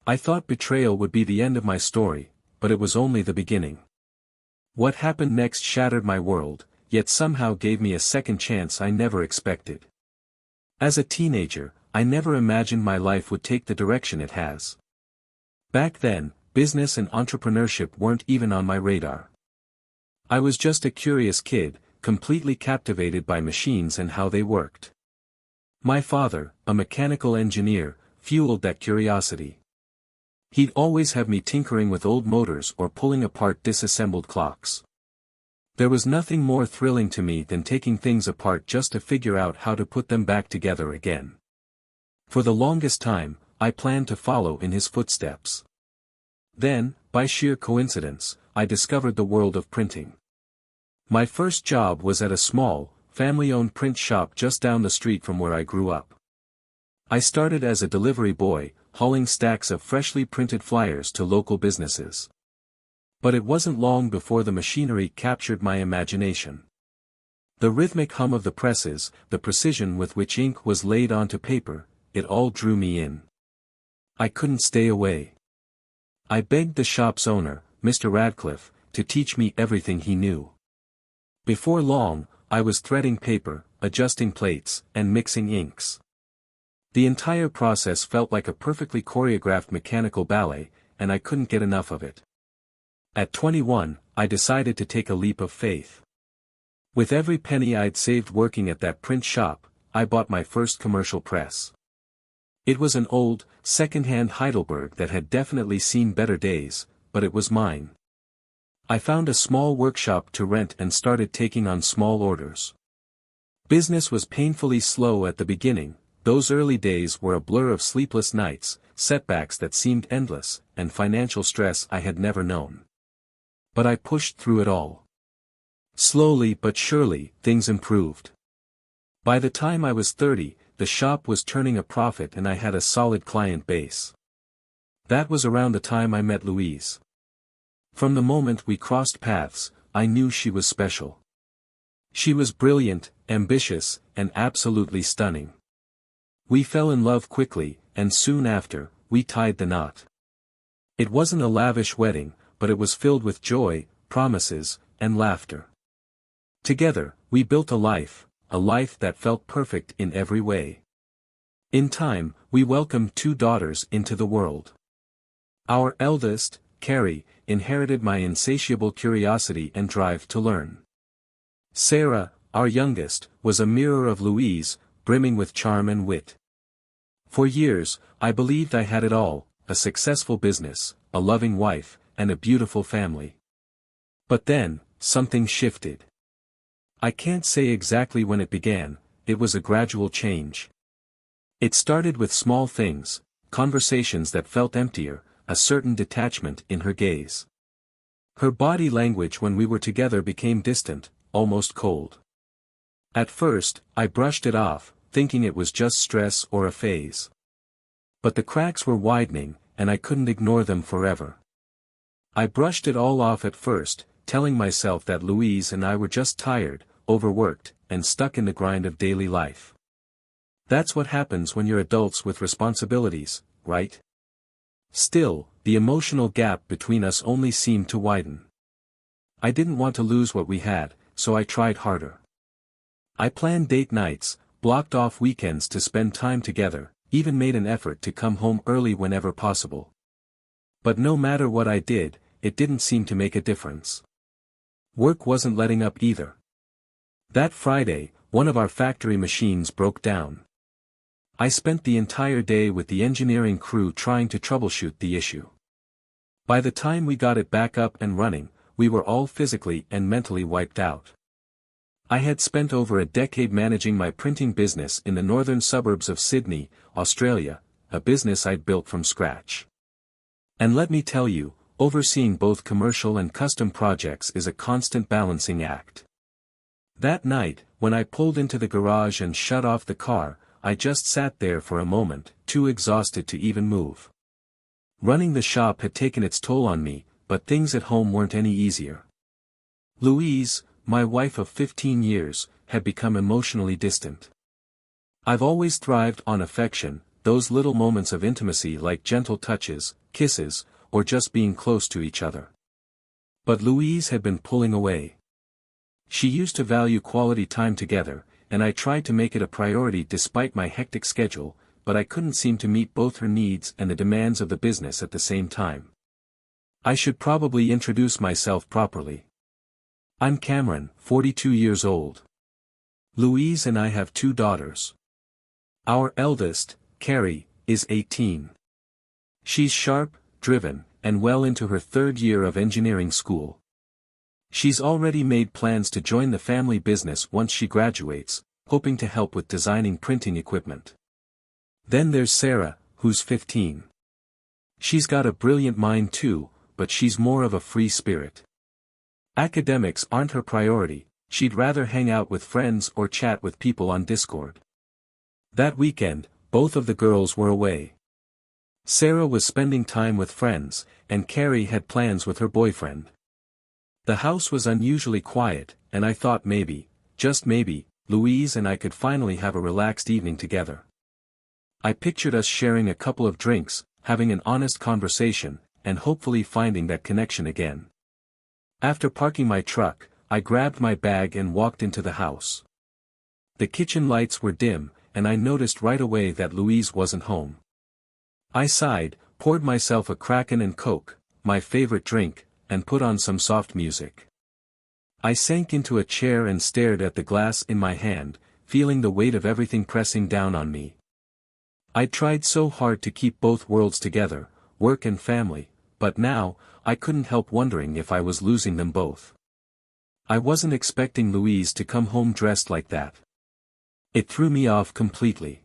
I thought betrayal would be the end of my story, but it was only the beginning. What happened next shattered my world, yet somehow gave me a second chance I never expected. As a teenager, I never imagined my life would take the direction it has. Back then, business and entrepreneurship weren't even on my radar. I was just a curious kid, completely captivated by machines and how they worked. My father, a mechanical engineer, fueled that curiosity. He'd always have me tinkering with old motors or pulling apart disassembled clocks. There was nothing more thrilling to me than taking things apart just to figure out how to put them back together again. For the longest time, I planned to follow in his footsteps. Then, by sheer coincidence, I discovered the world of printing. My first job was at a small, family-owned print shop just down the street from where I grew up. I started as a delivery boy, hauling stacks of freshly printed flyers to local businesses. But it wasn't long before the machinery captured my imagination. The rhythmic hum of the presses, the precision with which ink was laid onto paper, it all drew me in. I couldn't stay away. I begged the shop's owner, Mr. Radcliffe, to teach me everything he knew. Before long, I was threading paper, adjusting plates, and mixing inks. The entire process felt like a perfectly choreographed mechanical ballet, and I couldn't get enough of it. At 21, I decided to take a leap of faith. With every penny I'd saved working at that print shop, I bought my first commercial press. It was an old, second-hand Heidelberg that had definitely seen better days, but it was mine. I found a small workshop to rent and started taking on small orders. Business was painfully slow at the beginning. Those early days were a blur of sleepless nights, setbacks that seemed endless, and financial stress I had never known. But I pushed through it all. Slowly but surely, things improved. By the time I was 30, the shop was turning a profit and I had a solid client base. That was around the time I met Louise. From the moment we crossed paths, I knew she was special. She was brilliant, ambitious, and absolutely stunning. We fell in love quickly, and soon after, we tied the knot. It wasn't a lavish wedding, but it was filled with joy, promises, and laughter. Together, we built a life that felt perfect in every way. In time, we welcomed 2 daughters into the world. Our eldest, Carrie, inherited my insatiable curiosity and drive to learn. Sarah, our youngest, was a mirror of Louise, brimming with charm and wit. For years, I believed I had it all, a successful business, a loving wife, and a beautiful family. But then, something shifted. I can't say exactly when it began, it was a gradual change. It started with small things, conversations that felt emptier, a certain detachment in her gaze. Her body language when we were together became distant, almost cold. At first, I brushed it off, thinking it was just stress or a phase. But the cracks were widening, and I couldn't ignore them forever. I brushed it all off at first, telling myself that Louise and I were just tired, overworked, and stuck in the grind of daily life. That's what happens when you're adults with responsibilities, right? Still, the emotional gap between us only seemed to widen. I didn't want to lose what we had, so I tried harder. I planned date nights, blocked off weekends to spend time together, even made an effort to come home early whenever possible. But no matter what I did, it didn't seem to make a difference. Work wasn't letting up either. That Friday, one of our factory machines broke down. I spent the entire day with the engineering crew trying to troubleshoot the issue. By the time we got it back up and running, we were all physically and mentally wiped out. I had spent over a decade managing my printing business in the northern suburbs of Sydney, Australia, a business I'd built from scratch. And let me tell you, overseeing both commercial and custom projects is a constant balancing act. That night, when I pulled into the garage and shut off the car, I just sat there for a moment, too exhausted to even move. Running the shop had taken its toll on me, but things at home weren't any easier. Louise, my wife of 15 years, had become emotionally distant. I've always thrived on affection, those little moments of intimacy like gentle touches, kisses, or just being close to each other. But Louise had been pulling away. She used to value quality time together, and I tried to make it a priority despite my hectic schedule, but I couldn't seem to meet both her needs and the demands of the business at the same time. I should probably introduce myself properly. I'm Cameron, 42 years old. Louise and I have 2 daughters. Our eldest, Carrie, is 18. She's sharp, driven, and well into her 3rd year of engineering school. She's already made plans to join the family business once she graduates, hoping to help with designing printing equipment. Then there's Sarah, who's 15. She's got a brilliant mind too, but she's more of a free spirit. Academics aren't her priority, she'd rather hang out with friends or chat with people on Discord. That weekend, both of the girls were away. Sarah was spending time with friends, and Carrie had plans with her boyfriend. The house was unusually quiet, and I thought maybe, just maybe, Louise and I could finally have a relaxed evening together. I pictured us sharing a couple of drinks, having an honest conversation, and hopefully finding that connection again. After parking my truck, I grabbed my bag and walked into the house. The kitchen lights were dim, and I noticed right away that Louise wasn't home. I sighed, poured myself a Kraken and Coke, my favorite drink, and put on some soft music. I sank into a chair and stared at the glass in my hand, feeling the weight of everything pressing down on me. I'd tried so hard to keep both worlds together, work and family, but now, I couldn't help wondering if I was losing them both. I wasn't expecting Louise to come home dressed like that. It threw me off completely.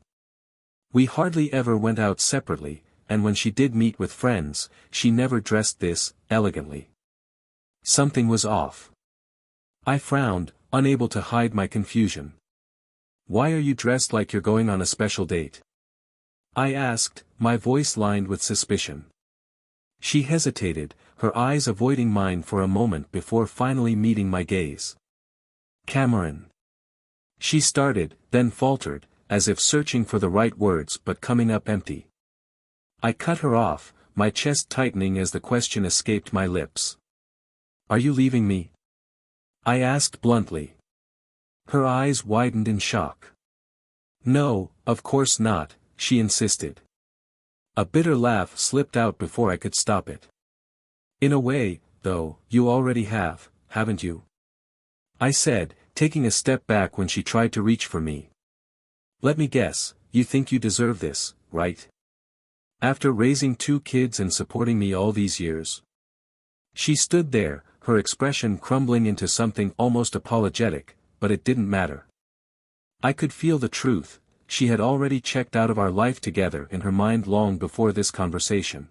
We hardly ever went out separately, and when she did meet with friends, she never dressed this elegantly. Something was off. I frowned, unable to hide my confusion. "Why are you dressed like you're going on a special date?" I asked, my voice lined with suspicion. She hesitated, her eyes avoiding mine for a moment before finally meeting my gaze. "Cameron." She started, then faltered, as if searching for the right words but coming up empty. I cut her off, my chest tightening as the question escaped my lips. "Are you leaving me?" I asked bluntly. Her eyes widened in shock. "No, of course not," she insisted. A bitter laugh slipped out before I could stop it. "In a way, though, you already have, haven't you?" I said, taking a step back when she tried to reach for me. "Let me guess, you think you deserve this, right? After raising 2 kids and supporting me all these years?" She stood there, her expression crumbling into something almost apologetic, but it didn't matter. I could feel the truth, she had already checked out of our life together in her mind long before this conversation.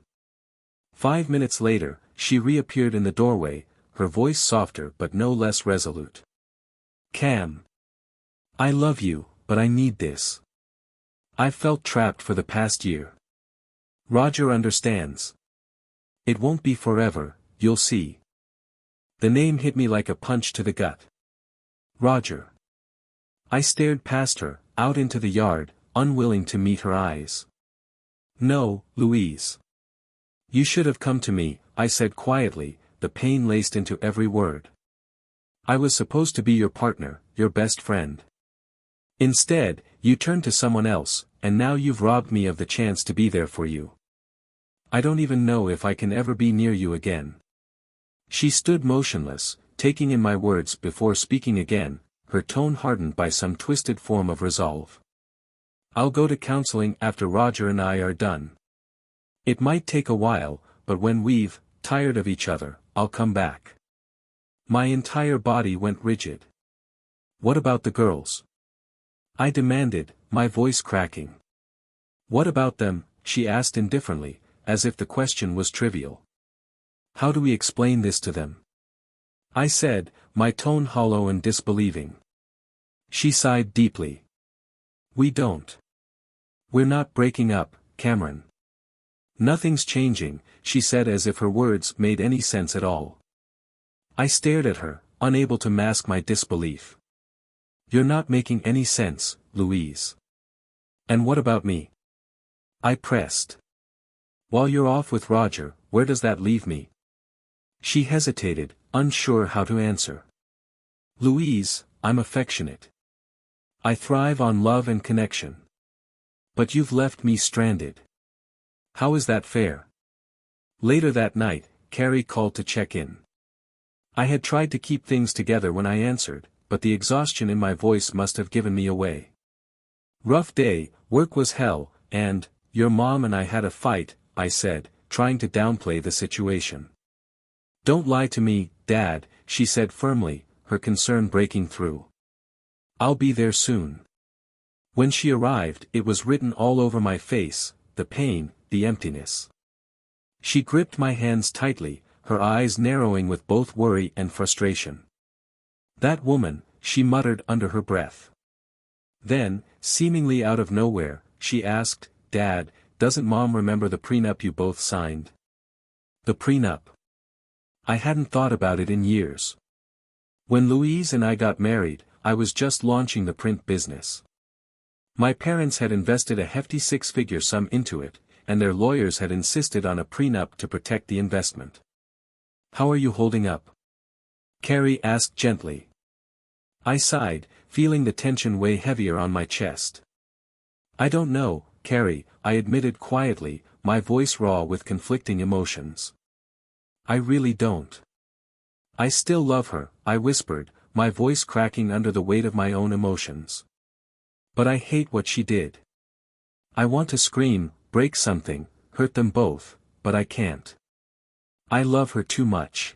5 minutes later, she reappeared in the doorway, her voice softer but no less resolute. "Cam. I love you, but I need this. I've felt trapped for the past year. Roger understands. It won't be forever, you'll see." The name hit me like a punch to the gut. Roger. I stared past her, out into the yard, unwilling to meet her eyes. "No, Louise. You should have come to me," I said quietly, the pain laced into every word. "I was supposed to be your partner, your best friend. Instead, you turned to someone else, and now you've robbed me of the chance to be there for you. I don't even know if I can ever be near you again." She stood motionless, taking in my words before speaking again, her tone hardened by some twisted form of resolve. "I'll go to counseling after Roger and I are done. It might take a while, but when we've tired of each other, I'll come back." My entire body went rigid. "What about the girls?" I demanded, my voice cracking. "What about them?" she asked indifferently, as if the question was trivial. "How do we explain this to them?" I said, my tone hollow and disbelieving. She sighed deeply. "We don't. We're not breaking up, Cameron. Nothing's changing," she said as if her words made any sense at all. I stared at her, unable to mask my disbelief. "You're not making any sense, Louise. And what about me? I pressed. While you're off with Roger, where does that leave me? She hesitated, unsure how to answer. Louise, I'm affectionate. I thrive on love and connection. But you've left me stranded. How is that fair? Later that night, Carrie called to check in. I had tried to keep things together when I answered, but the exhaustion in my voice must have given me away. Rough day, work was hell, and, your mom and I had a fight, I said, trying to downplay the situation. Don't lie to me, Dad, she said firmly, her concern breaking through. I'll be there soon. When she arrived, it was written all over my face, the pain, the emptiness. She gripped my hands tightly, her eyes narrowing with both worry and frustration. That woman, she muttered under her breath. Then, seemingly out of nowhere, she asked, Dad, doesn't Mom remember the prenup you both signed? The prenup. I hadn't thought about it in years. When Louise and I got married, I was just launching the print business. My parents had invested a hefty six-figure sum into it, and their lawyers had insisted on a prenup to protect the investment. How are you holding up? Carrie asked gently. I sighed, feeling the tension weigh heavier on my chest. I don't know, Carrie, I admitted quietly, my voice raw with conflicting emotions. I really don't. I still love her, I whispered, my voice cracking under the weight of my own emotions. But I hate what she did. I want to scream, break something, hurt them both, but I can't. I love her too much.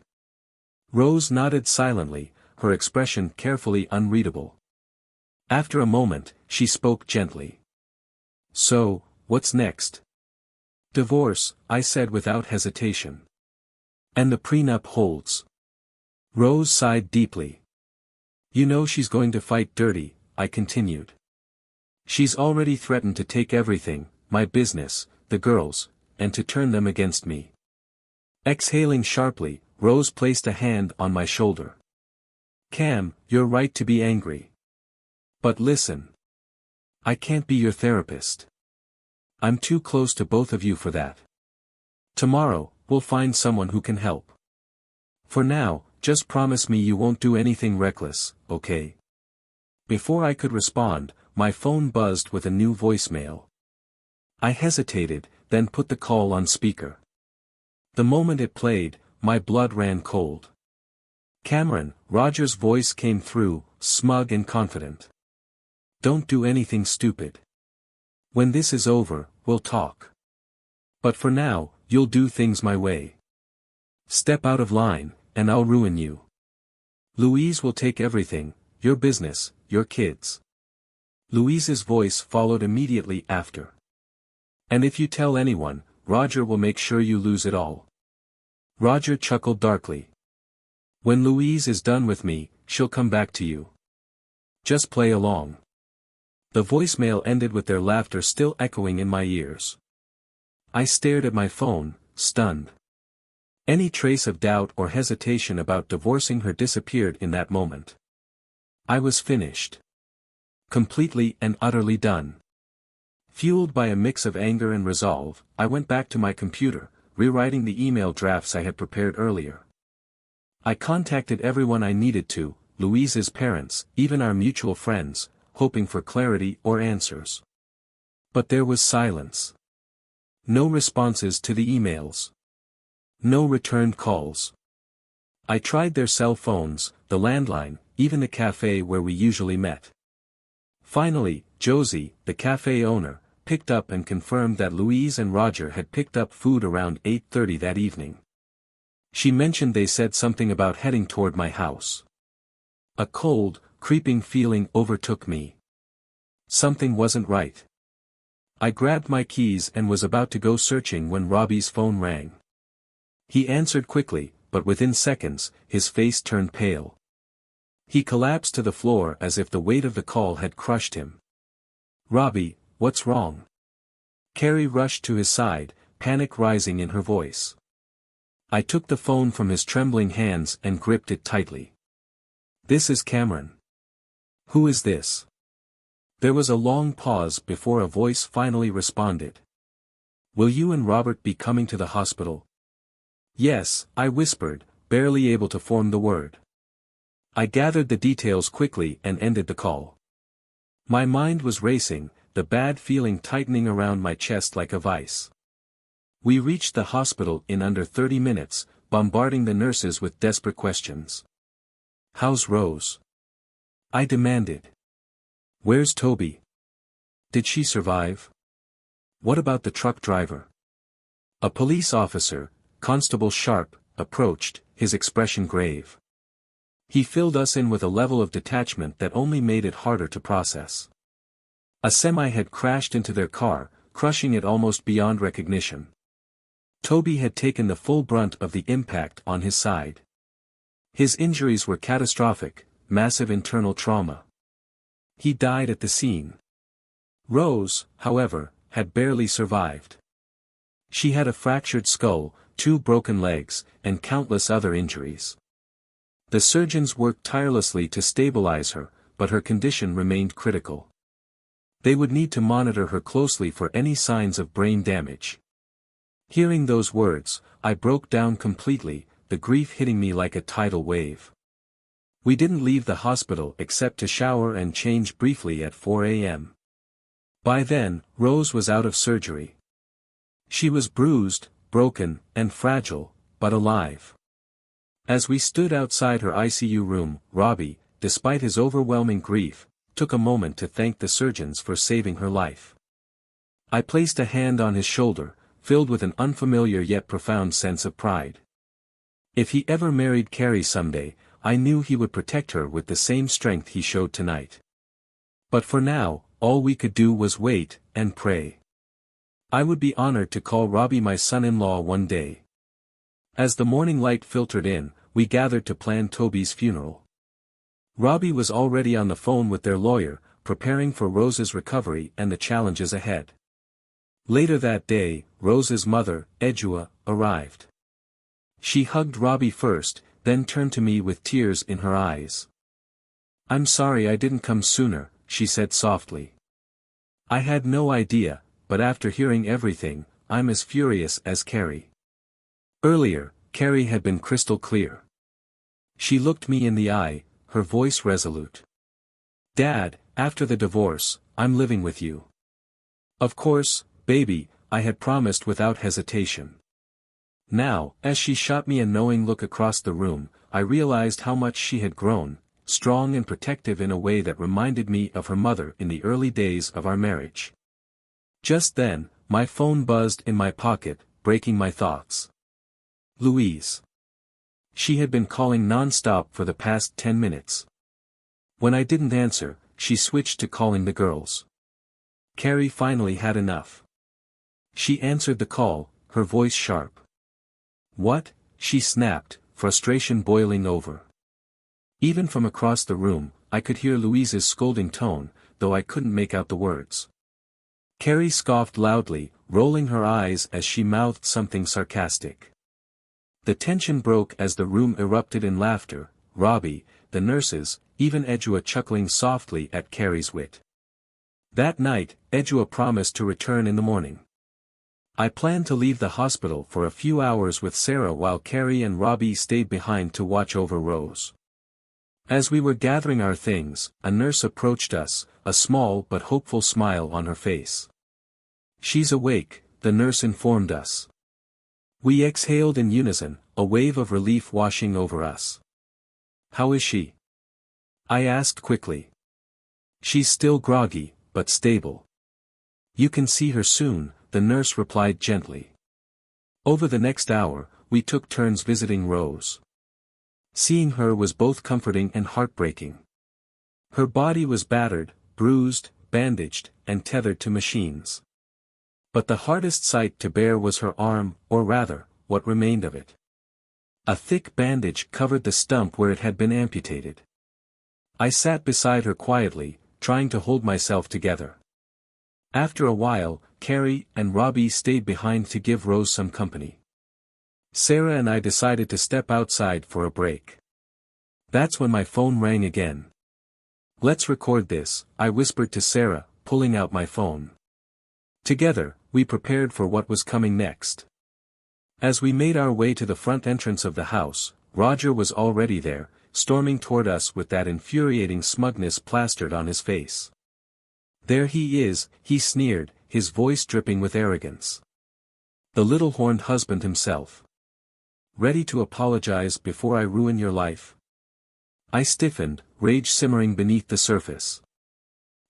Rose nodded silently, her expression carefully unreadable. After a moment, she spoke gently. So, what's next? Divorce, I said without hesitation. And the prenup holds. Rose sighed deeply. You know she's going to fight dirty, I continued. She's already threatened to take everything, my business, the girls, and to turn them against me. Exhaling sharply, Rose placed a hand on my shoulder. Cam, you're right to be angry. But listen. I can't be your therapist. I'm too close to both of you for that. Tomorrow, we'll find someone who can help. For now, just promise me you won't do anything reckless, okay? Before I could respond, my phone buzzed with a new voicemail. I hesitated, then put the call on speaker. The moment it played, my blood ran cold. Cameron, Roger's voice came through, smug and confident. Don't do anything stupid. When this is over, we'll talk. But for now, you'll do things my way. Step out of line, and I'll ruin you. Louise will take everything, your business, your kids. Louise's voice followed immediately after. And if you tell anyone, Roger will make sure you lose it all. Roger chuckled darkly. When Louise is done with me, she'll come back to you. Just play along. The voicemail ended with their laughter still echoing in my ears. I stared at my phone, stunned. Any trace of doubt or hesitation about divorcing her disappeared in that moment. I was finished. Completely and utterly done. Fueled by a mix of anger and resolve, I went back to my computer, rewriting the email drafts I had prepared earlier. I contacted everyone I needed to, Louise's parents, even our mutual friends, hoping for clarity or answers. But there was silence. No responses to the emails. No returned calls. I tried their cell phones, the landline, even the cafe where we usually met. Finally, Josie, the cafe owner, picked up and confirmed that Louise and Roger had picked up food around 8:30 that evening. She mentioned they said something about heading toward my house. A cold, creeping feeling overtook me. Something wasn't right. I grabbed my keys and was about to go searching when Robbie's phone rang. He answered quickly, but within seconds, his face turned pale. He collapsed to the floor as if the weight of the call had crushed him. Robbie, what's wrong? Carrie rushed to his side, panic rising in her voice. I took the phone from his trembling hands and gripped it tightly. This is Cameron. Who is this? There was a long pause before a voice finally responded. Will you and Robert be coming to the hospital? Yes, I whispered, barely able to form the word. I gathered the details quickly and ended the call. My mind was racing, the bad feeling tightening around my chest like a vice. We reached the hospital in under 30 minutes, bombarding the nurses with desperate questions. How's Rose? I demanded. Where's Toby? Did she survive? What about the truck driver? A police officer, Constable Sharp, approached, his expression grave. He filled us in with a level of detachment that only made it harder to process. A semi had crashed into their car, crushing it almost beyond recognition. Toby had taken the full brunt of the impact on his side. His injuries were catastrophic, massive internal trauma. He died at the scene. Rose, however, had barely survived. She had a fractured skull, 2 broken legs, and countless other injuries. The surgeons worked tirelessly to stabilize her, but her condition remained critical. They would need to monitor her closely for any signs of brain damage. Hearing those words, I broke down completely, the grief hitting me like a tidal wave. We didn't leave the hospital except to shower and change briefly at 4 a.m. By then, Rose was out of surgery. She was bruised, broken, and fragile, but alive. As we stood outside her ICU room, Robbie, despite his overwhelming grief, took a moment to thank the surgeons for saving her life. I placed a hand on his shoulder, filled with an unfamiliar yet profound sense of pride. If he ever married Carrie someday, I knew he would protect her with the same strength he showed tonight. But for now, all we could do was wait and pray. I would be honored to call Robbie my son-in-law one day. As the morning light filtered in, we gathered to plan Toby's funeral. Robbie was already on the phone with their lawyer, preparing for Rose's recovery and the challenges ahead. Later that day, Rose's mother, Edgua, arrived. She hugged Robbie first, then turned to me with tears in her eyes. I'm sorry I didn't come sooner, she said softly. I had no idea, but after hearing everything, I'm as furious as Carrie. Earlier, Carrie had been crystal clear. She looked me in the eye, her voice resolute. Dad, after the divorce, I'm living with you. Of course, baby, I had promised without hesitation. Now, as she shot me a knowing look across the room, I realized how much she had grown, strong and protective in a way that reminded me of her mother in the early days of our marriage. Just then, my phone buzzed in my pocket, breaking my thoughts. Louise. She had been calling non-stop for the past 10 minutes. When I didn't answer, she switched to calling the girls. Carrie finally had enough. She answered the call, her voice sharp. What? She snapped, frustration boiling over. Even from across the room, I could hear Louise's scolding tone, though I couldn't make out the words. Carrie scoffed loudly, rolling her eyes as she mouthed something sarcastic. The tension broke as the room erupted in laughter, Robbie, the nurses, even Edgua chuckling softly at Carrie's wit. That night, Edgua promised to return in the morning. I planned to leave the hospital for a few hours with Sarah while Carrie and Robbie stayed behind to watch over Rose. As we were gathering our things, a nurse approached us, a small but hopeful smile on her face. She's awake, the nurse informed us. We exhaled in unison, a wave of relief washing over us. How is she? I asked quickly. She's still groggy, but stable. You can see her soon, the nurse replied gently. Over the next hour, we took turns visiting Rose. Seeing her was both comforting and heartbreaking. Her body was battered, bruised, bandaged, and tethered to machines. But the hardest sight to bear was her arm, or rather, what remained of it. A thick bandage covered the stump where it had been amputated. I sat beside her quietly, trying to hold myself together. After a while, Carrie and Robbie stayed behind to give Rose some company. Sarah and I decided to step outside for a break. That's when my phone rang again. Let's record this, I whispered to Sarah, pulling out my phone. Together, we prepared for what was coming next. As we made our way to the front entrance of the house, Roger was already there, storming toward us with that infuriating smugness plastered on his face. "There he is," he sneered, his voice dripping with arrogance. "The little horned husband himself. Ready to apologize before I ruin your life?" I stiffened, rage simmering beneath the surface.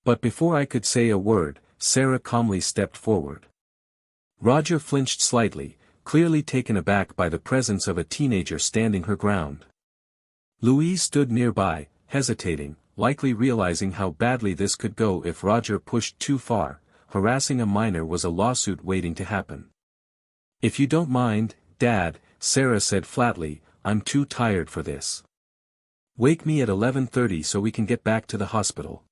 But before I could say a word, Sarah calmly stepped forward. Roger flinched slightly, clearly taken aback by the presence of a teenager standing her ground. Louise stood nearby, hesitating, likely realizing how badly this could go if Roger pushed too far. Harassing a minor was a lawsuit waiting to happen. "If you don't mind, Dad," Sarah said flatly, "I'm too tired for this. Wake me at 11:30 so we can get back to the hospital."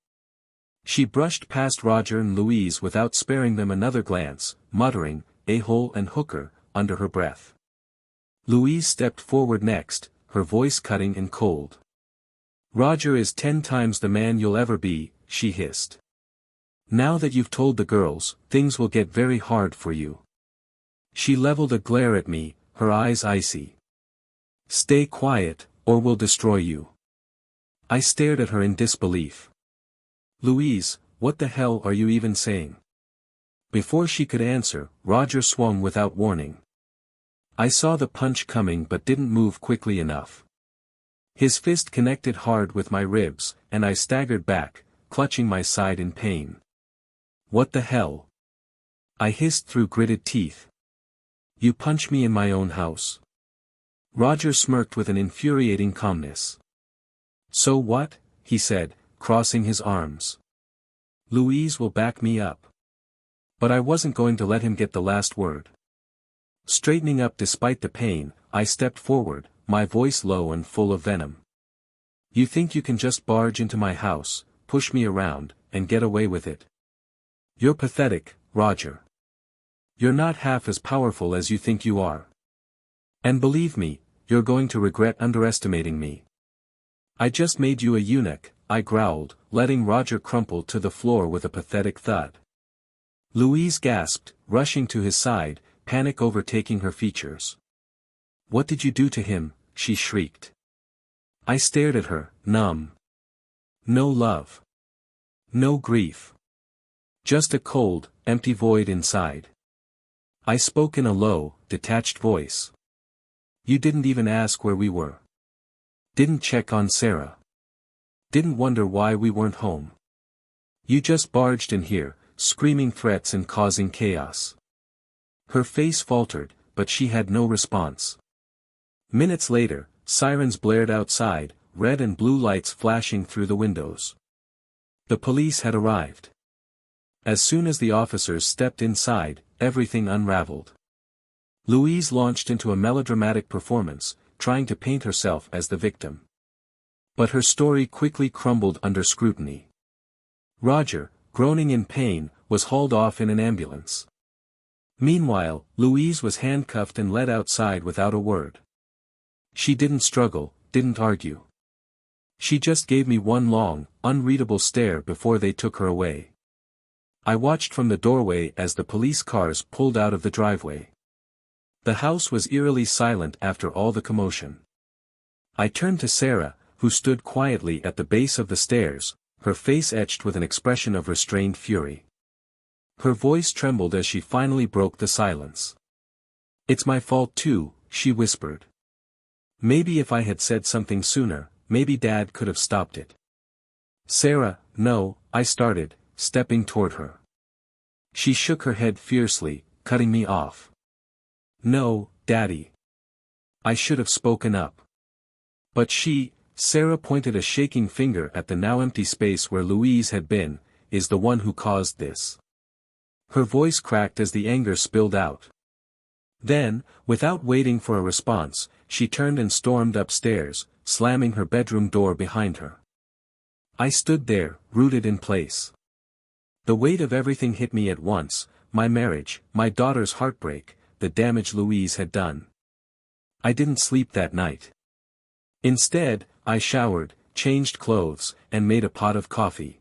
She brushed past Roger and Louise without sparing them another glance, muttering, "A-hole and hooker," under her breath. Louise stepped forward next, her voice cutting and cold. "Roger is 10 times the man you'll ever be," she hissed. "Now that you've told the girls, things will get very hard for you." She leveled a glare at me, her eyes icy. "Stay quiet, or we'll destroy you." I stared at her in disbelief. "Louise, what the hell are you even saying?" Before she could answer, Roger swung without warning. I saw the punch coming but didn't move quickly enough. His fist connected hard with my ribs, and I staggered back, clutching my side in pain. "What the hell?" I hissed through gritted teeth. "You punch me in my own house?" Roger smirked with an infuriating calmness. "So what?" he said, crossing his arms. "Louise will back me up." But I wasn't going to let him get the last word. Straightening up despite the pain, I stepped forward, my voice low and full of venom. "You think you can just barge into my house, push me around, and get away with it? You're pathetic, Roger. You're not half as powerful as you think you are. And believe me, you're going to regret underestimating me." "I just made you a eunuch," I growled, letting Roger crumple to the floor with a pathetic thud. Louise gasped, rushing to his side, panic overtaking her features. "What did you do to him?" she shrieked. I stared at her, numb. No love. No grief. Just a cold, empty void inside. I spoke in a low, detached voice. "You didn't even ask where we were. Didn't check on Sarah. Didn't wonder why we weren't home. You just barged in here, screaming threats and causing chaos." Her face faltered, but she had no response. Minutes later, sirens blared outside, red and blue lights flashing through the windows. The police had arrived. As soon as the officers stepped inside, everything unraveled. Louise launched into a melodramatic performance, trying to paint herself as the victim. But her story quickly crumbled under scrutiny. Roger, groaning in pain, was hauled off in an ambulance. Meanwhile, Louise was handcuffed and led outside without a word. She didn't struggle, didn't argue. She just gave me one long, unreadable stare before they took her away. I watched from the doorway as the police cars pulled out of the driveway. The house was eerily silent after all the commotion. I turned to Sarah, who stood quietly at the base of the stairs, her face etched with an expression of restrained fury. Her voice trembled as she finally broke the silence. "It's my fault too," she whispered. "Maybe if I had said something sooner, maybe Dad could have stopped it." "Sarah, no," I started, stepping toward her. She shook her head fiercely, cutting me off. "No, Daddy. I should have spoken up." But Sarah pointed a shaking finger at the now empty space where Louise had been, "is the one who caused this." Her voice cracked as the anger spilled out. Then, without waiting for a response, she turned and stormed upstairs, slamming her bedroom door behind her. I stood there, rooted in place. The weight of everything hit me at once, my marriage, my daughter's heartbreak, the damage Louise had done. I didn't sleep that night. Instead, I showered, changed clothes, and made a pot of coffee.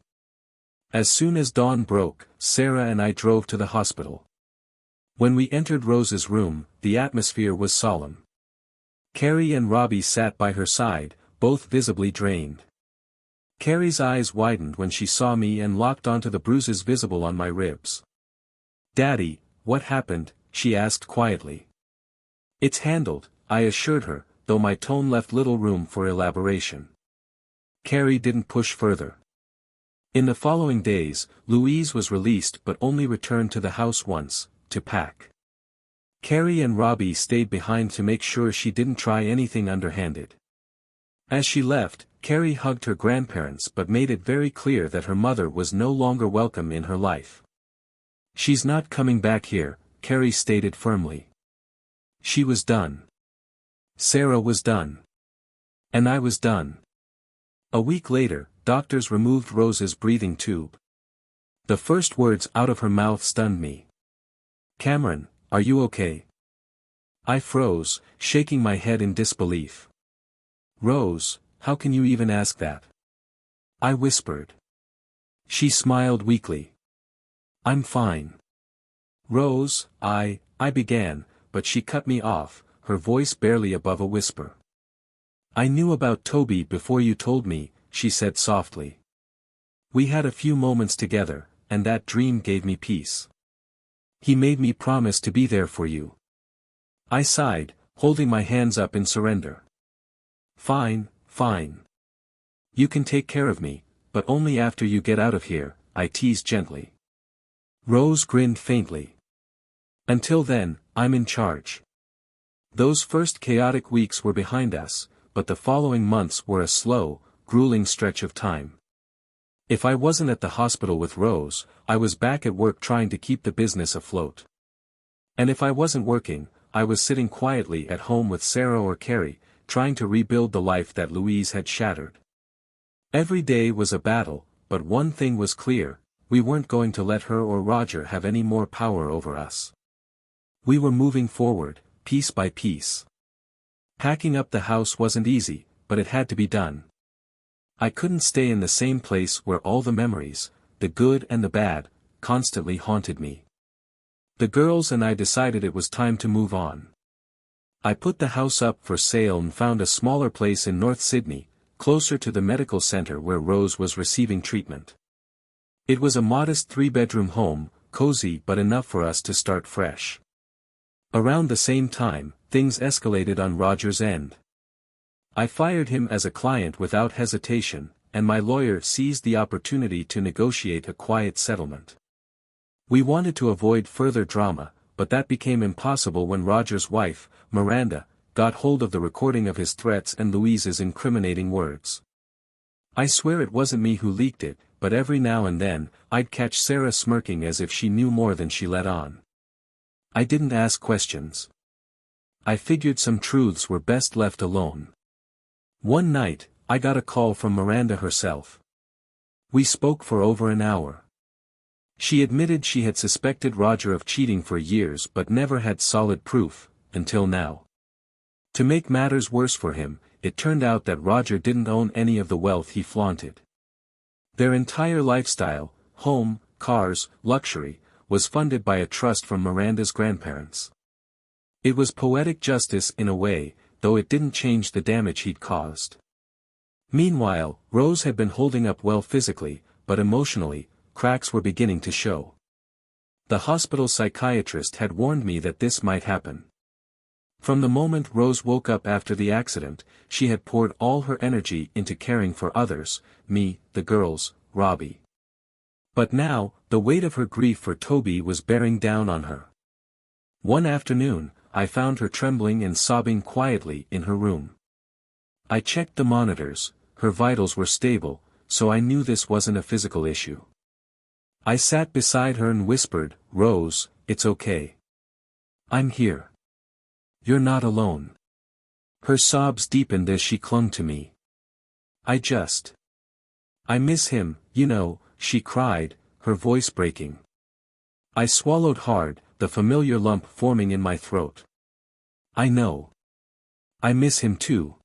As soon as dawn broke, Sarah and I drove to the hospital. When we entered Rose's room, the atmosphere was solemn. Carrie and Robbie sat by her side, both visibly drained. Carrie's eyes widened when she saw me and locked onto the bruises visible on my ribs. "Daddy, what happened?" she asked quietly. "It's handled," I assured her, though my tone left little room for elaboration. Carrie didn't push further. In the following days, Louise was released but only returned to the house once, to pack. Carrie and Robbie stayed behind to make sure she didn't try anything underhanded. As she left, Carrie hugged her grandparents but made it very clear that her mother was no longer welcome in her life. "She's not coming back here," Carrie stated firmly. She was done. Sarah was done. And I was done. A week later, doctors removed Rose's breathing tube. The first words out of her mouth stunned me. "Cameron, are you okay?" I froze, shaking my head in disbelief. "Rose, how can you even ask that?" I whispered. She smiled weakly. "I'm fine." "Rose, I began, but she cut me off, her voice barely above a whisper. "I knew about Toby before you told me," she said softly. "We had a few moments together, and that dream gave me peace. He made me promise to be there for you." I sighed, holding my hands up in surrender. "Fine, fine. You can take care of me, but only after you get out of here," I teased gently. Rose grinned faintly. "Until then, I'm in charge." Those first chaotic weeks were behind us, but the following months were a slow, grueling stretch of time. If I wasn't at the hospital with Rose, I was back at work trying to keep the business afloat. And if I wasn't working, I was sitting quietly at home with Sarah or Carrie, trying to rebuild the life that Louise had shattered. Every day was a battle, but one thing was clear: we weren't going to let her or Roger have any more power over us. We were moving forward, piece by piece. Packing up the house wasn't easy, but it had to be done. I couldn't stay in the same place where all the memories, the good and the bad, constantly haunted me. The girls and I decided it was time to move on. I put the house up for sale and found a smaller place in North Sydney, closer to the medical center where Rose was receiving treatment. It was a modest 3-bedroom home, cozy but enough for us to start fresh. Around the same time, things escalated on Roger's end. I fired him as a client without hesitation, and my lawyer seized the opportunity to negotiate a quiet settlement. We wanted to avoid further drama, but that became impossible when Roger's wife, Miranda, got hold of the recording of his threats and Louise's incriminating words. I swear it wasn't me who leaked it, but every now and then, I'd catch Sarah smirking as if she knew more than she let on. I didn't ask questions. I figured some truths were best left alone. One night, I got a call from Miranda herself. We spoke for over an hour. She admitted she had suspected Roger of cheating for years but never had solid proof, until now. To make matters worse for him, it turned out that Roger didn't own any of the wealth he flaunted. Their entire lifestyle, home, cars, luxury, was funded by a trust from Miranda's grandparents. It was poetic justice in a way, though it didn't change the damage he'd caused. Meanwhile, Rose had been holding up well physically, but emotionally, cracks were beginning to show. The hospital psychiatrist had warned me that this might happen. From the moment Rose woke up after the accident, she had poured all her energy into caring for others, me, the girls, Robbie. But now, the weight of her grief for Toby was bearing down on her. One afternoon, I found her trembling and sobbing quietly in her room. I checked the monitors, her vitals were stable, so I knew this wasn't a physical issue. I sat beside her and whispered, "Rose, it's okay. I'm here. You're not alone." Her sobs deepened as she clung to me. I miss him, you know," she cried, her voice breaking. I swallowed hard, the familiar lump forming in my throat. "I know. I miss him too."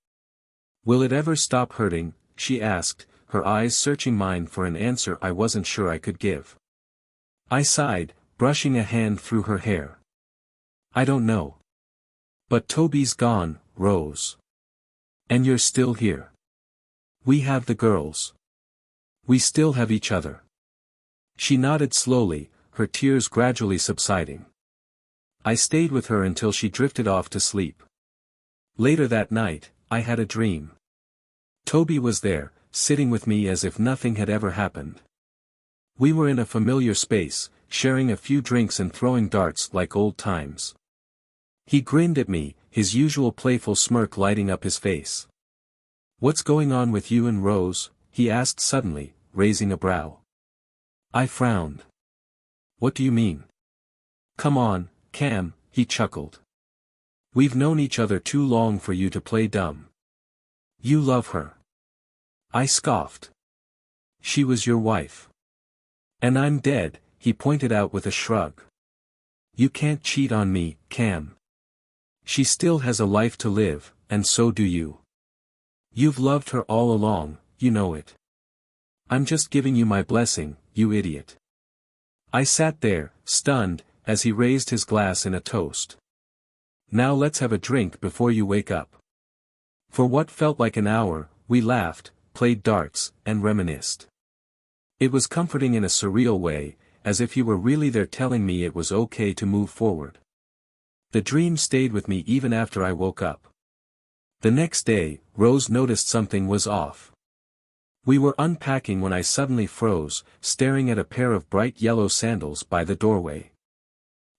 "Will it ever stop hurting?" she asked, her eyes searching mine for an answer I wasn't sure I could give. I sighed, brushing a hand through her hair. I don't know. But Toby's gone, Rose. And you're still here. We have the girls. We still have each other. She nodded slowly, her tears gradually subsiding. I stayed with her until she drifted off to sleep. Later that night, I had a dream. Toby was there, sitting with me as if nothing had ever happened. We were in a familiar space, sharing a few drinks and throwing darts like old times. He grinned at me, his usual playful smirk lighting up his face. "What's going on with you and Rose?" he asked suddenly, raising a brow. I frowned. "What do you mean?" "Come on, Cam," he chuckled. "We've known each other too long for you to play dumb. You love her." I scoffed. "She was your wife. And I'm dead," he pointed out with a shrug. "You can't cheat on me, Cam. She still has a life to live, and so do you. You've loved her all along, you know it. I'm just giving you my blessing, you idiot." I sat there, stunned, as he raised his glass in a toast. "Now let's have a drink before you wake up." For what felt like an hour, we laughed, played darts, and reminisced. It was comforting in a surreal way, as if he were really there telling me it was okay to move forward. The dream stayed with me even after I woke up. The next day, Rose noticed something was off. We were unpacking when I suddenly froze, staring at a pair of bright yellow sandals by the doorway.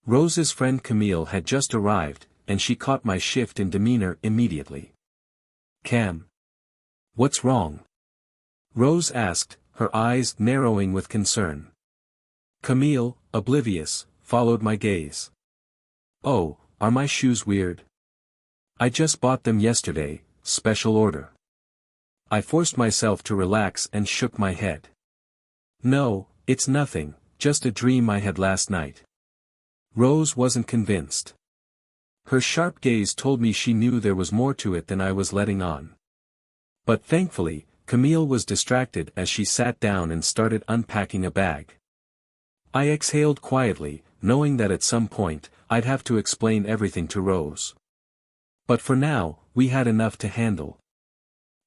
Rose's friend Camille had just arrived, and she caught my shift in demeanor immediately. "Cam. What's wrong?" Rose asked, her eyes narrowing with concern. Camille, oblivious, followed my gaze. "Oh, are my shoes weird? I just bought them yesterday, special order." I forced myself to relax and shook my head. "No, it's nothing, just a dream I had last night." Rose wasn't convinced. Her sharp gaze told me she knew there was more to it than I was letting on. But thankfully, Camille was distracted as she sat down and started unpacking a bag. I exhaled quietly, knowing that at some point, I'd have to explain everything to Rose. But for now, we had enough to handle.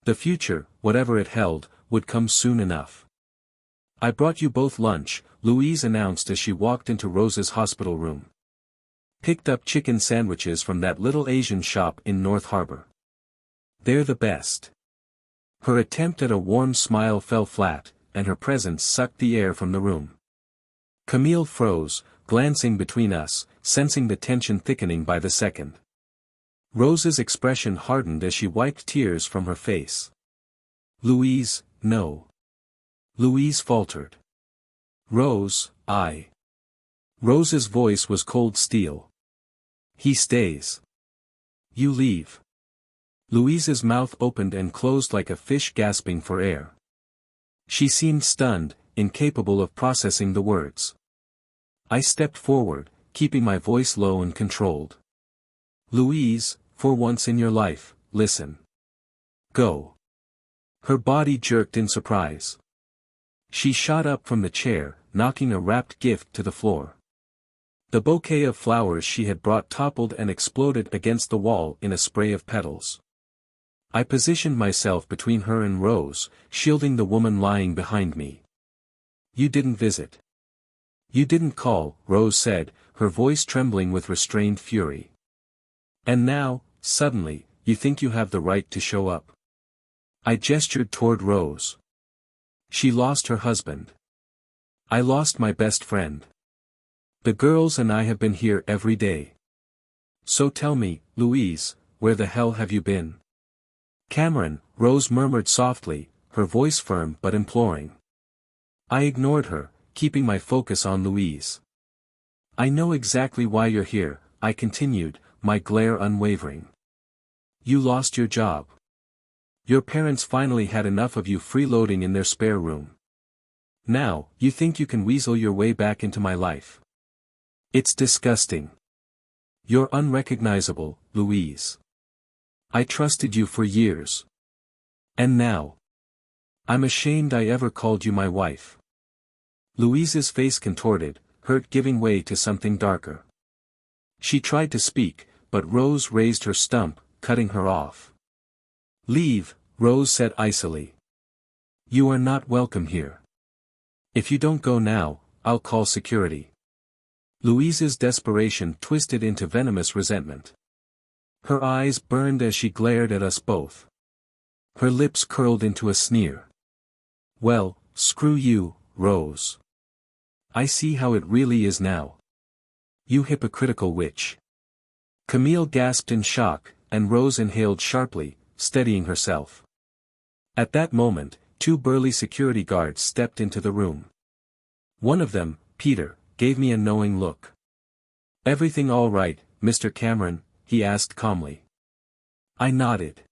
The future, whatever it held, would come soon enough. "I brought you both lunch," Louise announced as she walked into Rose's hospital room. "Picked up chicken sandwiches from that little Asian shop in North Harbor. They're the best." Her attempt at a warm smile fell flat, and her presence sucked the air from the room. Camille froze, glancing between us, sensing the tension thickening by the second. Rose's expression hardened as she wiped tears from her face. "Louise, no." Louise faltered. "Rose, I." Rose's voice was cold steel. "He stays. You leave." Louise's mouth opened and closed like a fish gasping for air. She seemed stunned, incapable of processing the words. I stepped forward, keeping my voice low and controlled. "Louise, for once in your life, listen. Go." Her body jerked in surprise. She shot up from the chair, knocking a wrapped gift to the floor. The bouquet of flowers she had brought toppled and exploded against the wall in a spray of petals. I positioned myself between her and Rose, shielding the woman lying behind me. "You didn't visit. You didn't call," Rose said, her voice trembling with restrained fury. "And now, suddenly, you think you have the right to show up." I gestured toward Rose. "She lost her husband. I lost my best friend. The girls and I have been here every day. So tell me, Louise, where the hell have you been?" "Cameron," Rose murmured softly, her voice firm but imploring. I ignored her, keeping my focus on Louise. "I know exactly why you're here," I continued, my glare unwavering. "You lost your job. Your parents finally had enough of you freeloading in their spare room. Now, you think you can weasel your way back into my life. It's disgusting. You're unrecognizable, Louise. I trusted you for years. And now, I'm ashamed I ever called you my wife." Louise's face contorted, hurt giving way to something darker. She tried to speak, but Rose raised her stump, cutting her off. "Leave," Rose said icily. "You are not welcome here. If you don't go now, I'll call security." Louise's desperation twisted into venomous resentment. Her eyes burned as she glared at us both. Her lips curled into a sneer. "Well, screw you, Rose. I see how it really is now. You hypocritical witch." Camille gasped in shock, and Rose inhaled sharply, steadying herself. At that moment, two burly security guards stepped into the room. One of them, Peter, gave me a knowing look. "Everything all right, Mr. Cameron?" he asked calmly. I nodded.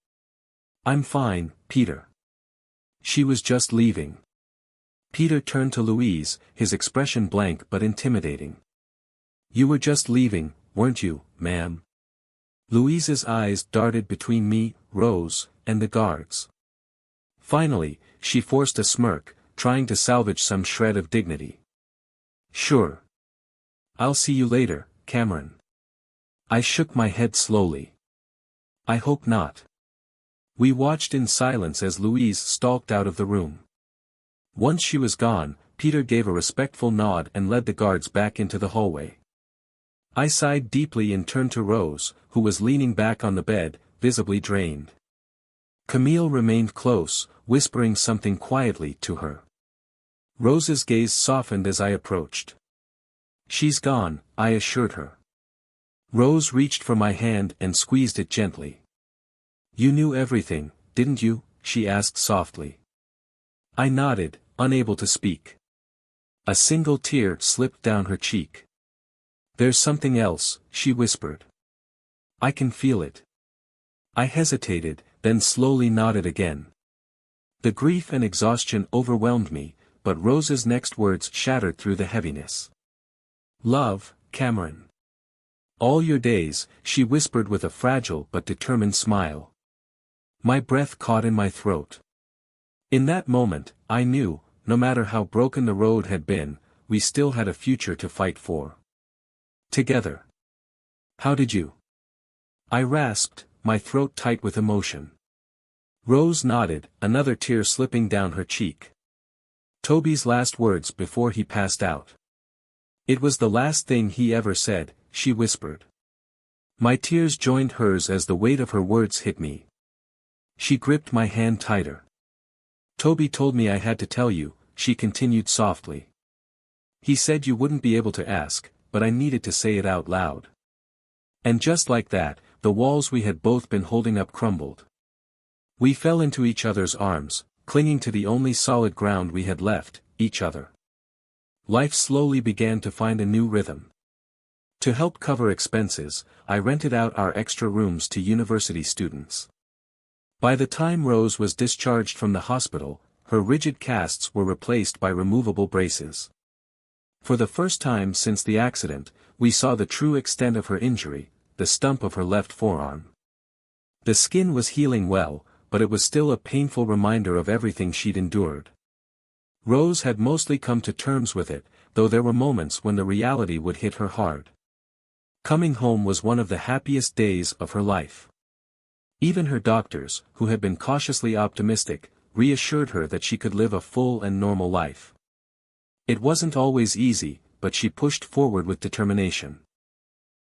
"I'm fine, Peter. She was just leaving." Peter turned to Louise, his expression blank but intimidating. "You were just leaving, weren't you, ma'am?" Louise's eyes darted between me, Rose, and the guards. Finally, she forced a smirk, trying to salvage some shred of dignity. "Sure. I'll see you later, Cameron." I shook my head slowly. "I hope not." We watched in silence as Louise stalked out of the room. Once she was gone, Peter gave a respectful nod and led the guards back into the hallway. I sighed deeply and turned to Rose, who was leaning back on the bed, visibly drained. Camille remained close, whispering something quietly to her. Rose's gaze softened as I approached. "She's gone," I assured her. Rose reached for my hand and squeezed it gently. "You knew everything, didn't you?" she asked softly. I nodded, unable to speak. A single tear slipped down her cheek. "There's something else," she whispered. "I can feel it." I hesitated, then slowly nodded again. The grief and exhaustion overwhelmed me, but Rose's next words shattered through the heaviness. "Love, Cameron. All your days," she whispered with a fragile but determined smile. My breath caught in my throat. In that moment, I knew, no matter how broken the road had been, we still had a future to fight for. Together. "How did you?" I rasped, my throat tight with emotion. Rose nodded, another tear slipping down her cheek. "Toby's last words before he passed out. It was the last thing he ever said," she whispered. My tears joined hers as the weight of her words hit me. She gripped my hand tighter. "Toby told me I had to tell you," she continued softly. "He said you wouldn't be able to ask, but I needed to say it out loud." And just like that, the walls we had both been holding up crumbled. We fell into each other's arms, clinging to the only solid ground we had left, each other. Life slowly began to find a new rhythm. To help cover expenses, I rented out our extra rooms to university students. By the time Rose was discharged from the hospital, her rigid casts were replaced by removable braces. For the first time since the accident, we saw the true extent of her injury, the stump of her left forearm. The skin was healing well, but it was still a painful reminder of everything she'd endured. Rose had mostly come to terms with it, though there were moments when the reality would hit her hard. Coming home was one of the happiest days of her life. Even her doctors, who had been cautiously optimistic, reassured her that she could live a full and normal life. It wasn't always easy, but she pushed forward with determination.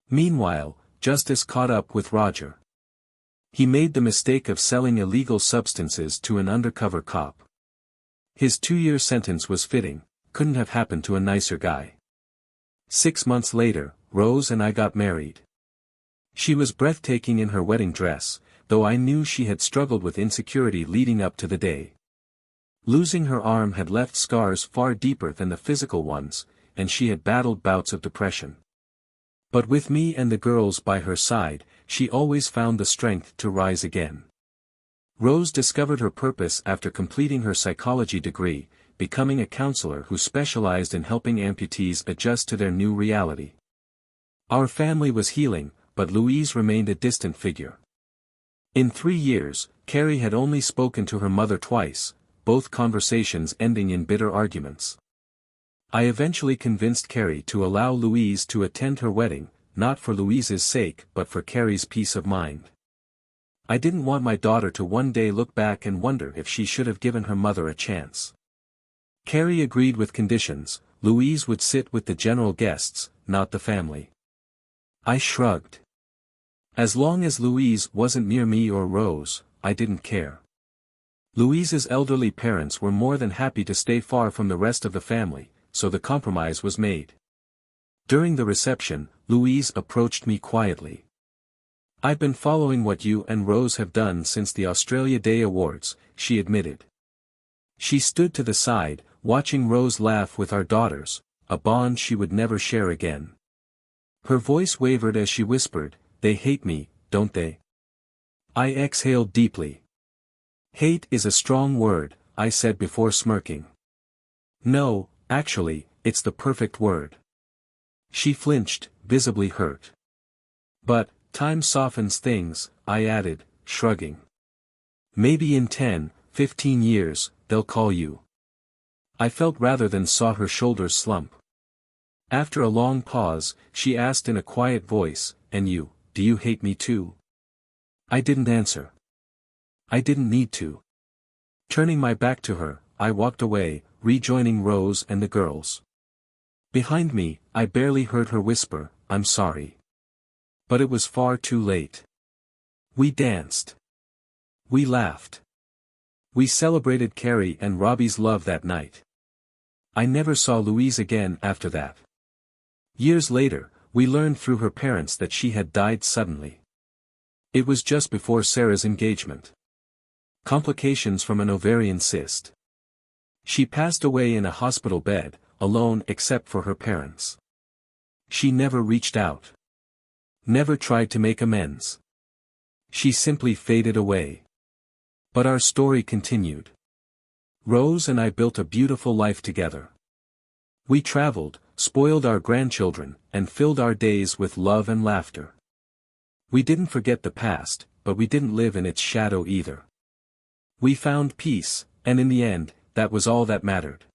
Meanwhile, justice caught up with Roger. He made the mistake of selling illegal substances to an undercover cop. His 2-year sentence was fitting, couldn't have happened to a nicer guy. 6 months later, Rose and I got married. She was breathtaking in her wedding dress, though I knew she had struggled with insecurity leading up to the day. Losing her arm had left scars far deeper than the physical ones, and she had battled bouts of depression. But with me and the girls by her side, she always found the strength to rise again. Rose discovered her purpose after completing her psychology degree, becoming a counselor who specialized in helping amputees adjust to their new reality. Our family was healing, but Louise remained a distant figure. In 3 years, Carrie had only spoken to her mother twice, both conversations ending in bitter arguments. I eventually convinced Carrie to allow Louise to attend her wedding, not for Louise's sake but for Carrie's peace of mind. I didn't want my daughter to one day look back and wonder if she should have given her mother a chance. Carrie agreed with conditions. Louise would sit with the general guests, not the family. I shrugged. As long as Louise wasn't near me or Rose, I didn't care. Louise's elderly parents were more than happy to stay far from the rest of the family, so the compromise was made. During the reception, Louise approached me quietly. "I've been following what you and Rose have done since the Australia Day Awards," she admitted. She stood to the side, watching Rose laugh with our daughters, a bond she would never share again. Her voice wavered as she whispered, "They hate me, don't they?" I exhaled deeply. "Hate is a strong word," I said before smirking. "No, actually, it's the perfect word." She flinched, visibly hurt. "But, time softens things," I added, shrugging. "Maybe in 10, 15 years, they'll call you." I felt rather than saw her shoulders slump. After a long pause, she asked in a quiet voice, "And you, do you hate me too?" I didn't answer. I didn't need to. Turning my back to her, I walked away, rejoining Rose and the girls. Behind me, I barely heard her whisper, "I'm sorry." But it was far too late. We danced. We laughed. We celebrated Carrie and Robbie's love that night. I never saw Louise again after that. Years later, we learned through her parents that she had died suddenly. It was just before Sarah's engagement. Complications from an ovarian cyst. She passed away in a hospital bed, alone except for her parents. She never reached out. Never tried to make amends. She simply faded away. But our story continued. Rose and I built a beautiful life together. We traveled, spoiled our grandchildren, and filled our days with love and laughter. We didn't forget the past, but we didn't live in its shadow either. We found peace, and in the end, that was all that mattered.